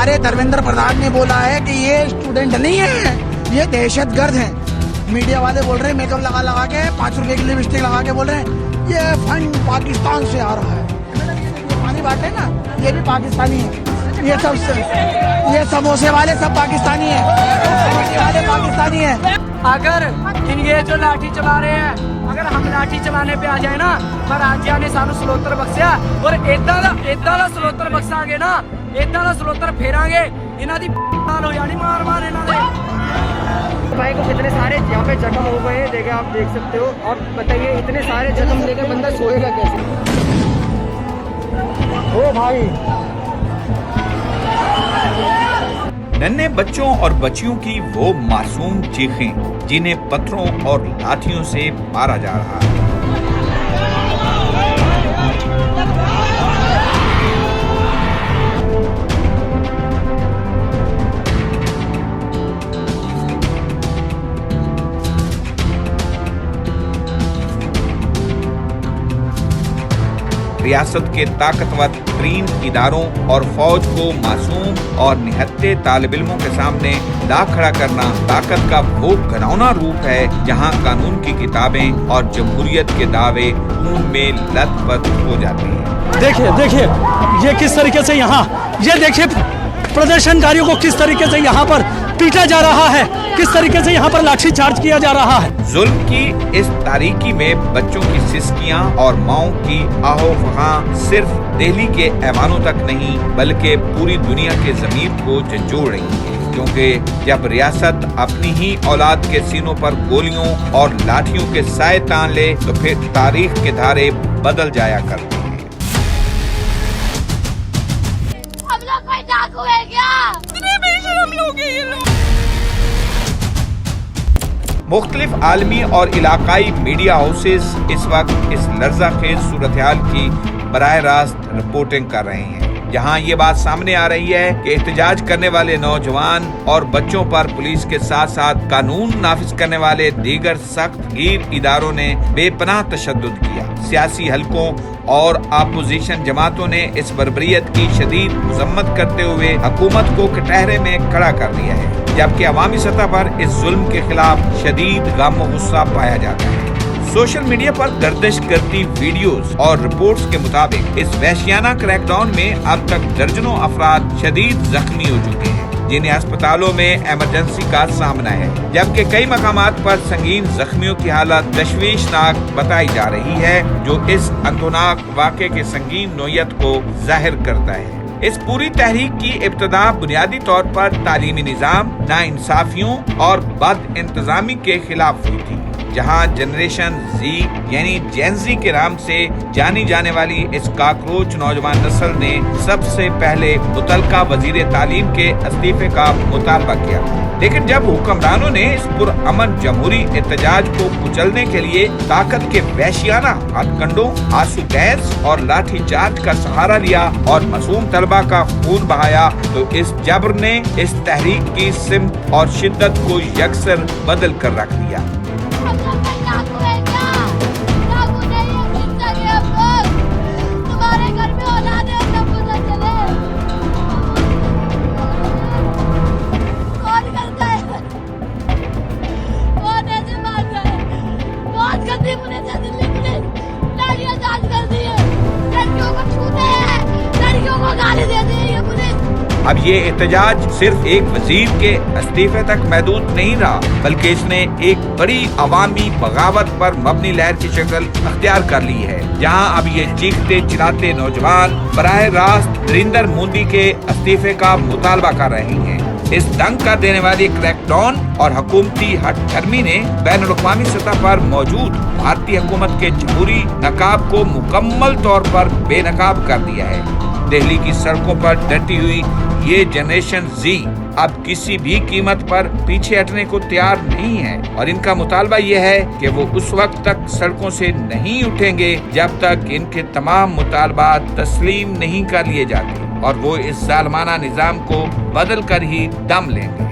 हमारे धर्मेंद्र प्रधान ने बोला है कि ये स्टूडेंट नहीं है, ये दहशतगर्द हैं। मीडिया वाले बोल रहे हैं मेकअप लगा लगा के 5 रुपए की लिपस्टिक लगा के बोल रहे हैं ये फंड पाकिस्तान से आ रहा है। पानी बांटे ना, ये भी पाकिस्तानी है। ये समोसे वाले सब पाकिस्तानी है, वाले पाकिस्तानी है। अगर ये जो लाठी चला रहे हैं, अगर हम लाठी चलाने पे आ जाए ना, पर राज्य ने सानू सलोतर बख्शिया और एदा दा सलोतर बख्शांगे ना, एदा दा सलोतर फेरांगे, इन्हां दी हाल हो जानी मार मार इन्हां दे। भाई को कितने सारे यहाँ पे जख्म हो गए हैं, देखिए आप देख सकते हो। और बताइए इतने सारे जख्म लेके बंदा सोएगा कैसे? ओ भाई, नन्हे बच्चों और बच्चियों की वो मासूम चीखें जिन्हें पत्थरों और लाठियों से मारा जा रहा है। रियासत के ताकतवर तरीन इदारों और फौज को मासूम और निहत्थे तालिब इल्मों के सामने ला खड़ा करना ताकत का वो घिनौना रूप है जहां कानून की किताबें और जमहूरियत के दावे खून में लथपथ हो जाते हैं। देखिए ये किस तरीके से यहाँ, ये देखिए प्रदर्शनकारियों को किस तरीके से यहाँ पर पीटा जा रहा है, किस तरीके से यहाँ पर लाठी चार्ज किया जा रहा है। जुल्म की इस तारीकी में बच्चों की सिसकियां और माओं की आहो फहां सिर्फ दिल्ली के ऐवानों तक नहीं बल्कि पूरी दुनिया के ज़मीर को झंझोड़ रही है, क्योंकि जब रियासत अपनी ही औलाद के सीनों पर गोलियों और लाठियों के साए तान ले तो फिर तारीख के धारे बदल जाया करते हैं। हम लोग कोई डाकू है क्या? इतने बेशरम लोग हैं ये लोग। मुख्तलिफ आलमी और इलाकाई मीडिया हाउसेस इस वक्त इस लर्ज़ाखेज सूरत-ए-हाल की बराह रास्त रिपोर्टिंग कर रहे हैं, जहां ये बात सामने आ रही है कि एहतजाज करने वाले नौजवान और बच्चों पर पुलिस के साथ साथ कानून नाफिज करने वाले दीगर सख्त गीर इदारों ने बेपनाह तशद्दुद किया। सियासी हलकों और अपोजिशन जमातों ने इस बर्बरियत की शदीद मजम्मत करते हुए हुकूमत को कटहरे में खड़ा कर दिया है, जबकि अवामी सतह पर इस जुल्म के खिलाफ शदीद गम और गुस्सा पाया जाता है। सोशल मीडिया पर गर्दिश करती वीडियोस और रिपोर्ट्स के मुताबिक इस वहशियाना क्रैकडाउन में अब तक दर्जनों अफराद शदीद जख्मी हो चुके हैं, जिन्हें अस्पतालों में इमरजेंसी का सामना है, जबकि कई मकामात पर संगीन जख्मियों की हालत तशवीशनाक बताई जा रही है, जो इस अंतोनाक वाक़े के संगीन नोयत को जाहिर करता है। इस पूरी तहरीक की इब्तिदा बुनियादी तौर पर तालीमी निज़ाम, नाइंसाफियों और बद इंतजामी के खिलाफ हुई थी, जहां जनरेशन जी यानी जेन-ज़ी के नाम से जानी जाने वाली इस काकरोच नौजवान नस्ल ने सबसे पहले मुतलका वजीर तालीम के इस्तीफे का मुतालबा किया। लेकिन जब हुक्मरानों ने इस पुरअमन जमहूरी एहतजाज को कुचलने के लिए ताकत के वहशियाना हथकंडों, आंसू गैस और लाठी चार्ज का सहारा लिया और मासूम तलबा का खून बहाया, तो इस जबर ने इस तहरीक की सिमत और शिद्दत को यकसर बदल कर रख दिया। हम लोग कोई डाकू है क्या? डाकू नहीं है, जिंदगी हम लोग। तुम्हारे घर में औलाद है, सब पता चले। कौन करता है? कौन ऐसे मारता है? बहुत गंदी पुलिस है, दिल्ली पुलिस। लड़कियां जांच कर दी है, लड़कियों को छूते हैं, लड़कियों को गाली देती है ये पुलिस। अब ये एहतजाज सिर्फ एक वजीर के इस्तीफे तक महदूद नहीं रहा, बल्कि इसने एक बड़ी अवामी बगावत पर मबनी लहर की शक्ल अख्तियार कर ली है, जहां अब ये चीखते चिल्लाते नौजवान बराह रास्त नरेंद्र मोदी के इस्तीफे का मुतालबा कर रहे हैं। इस दंग का देने वाली क्रैकडाउन और हुकूमती हठधर्मी ने बैनुल-अक़वामी सतह पर मौजूद भारतीय हुकूमत के जमहूरी नकाब को मुकम्मल तौर पर बेनकाब कर दिया है। दिल्ली की सड़कों पर डटी हुई ये जनरेशन जी अब किसी भी कीमत पर पीछे हटने को तैयार नहीं है, और इनका मुतालबा ये है कि वो उस वक्त तक सड़कों से नहीं उठेंगे जब तक इनके तमाम मुतालबात तस्लीम नहीं कर लिए जाते और वो इस जालिमाना निजाम को बदल कर ही दम लेंगे।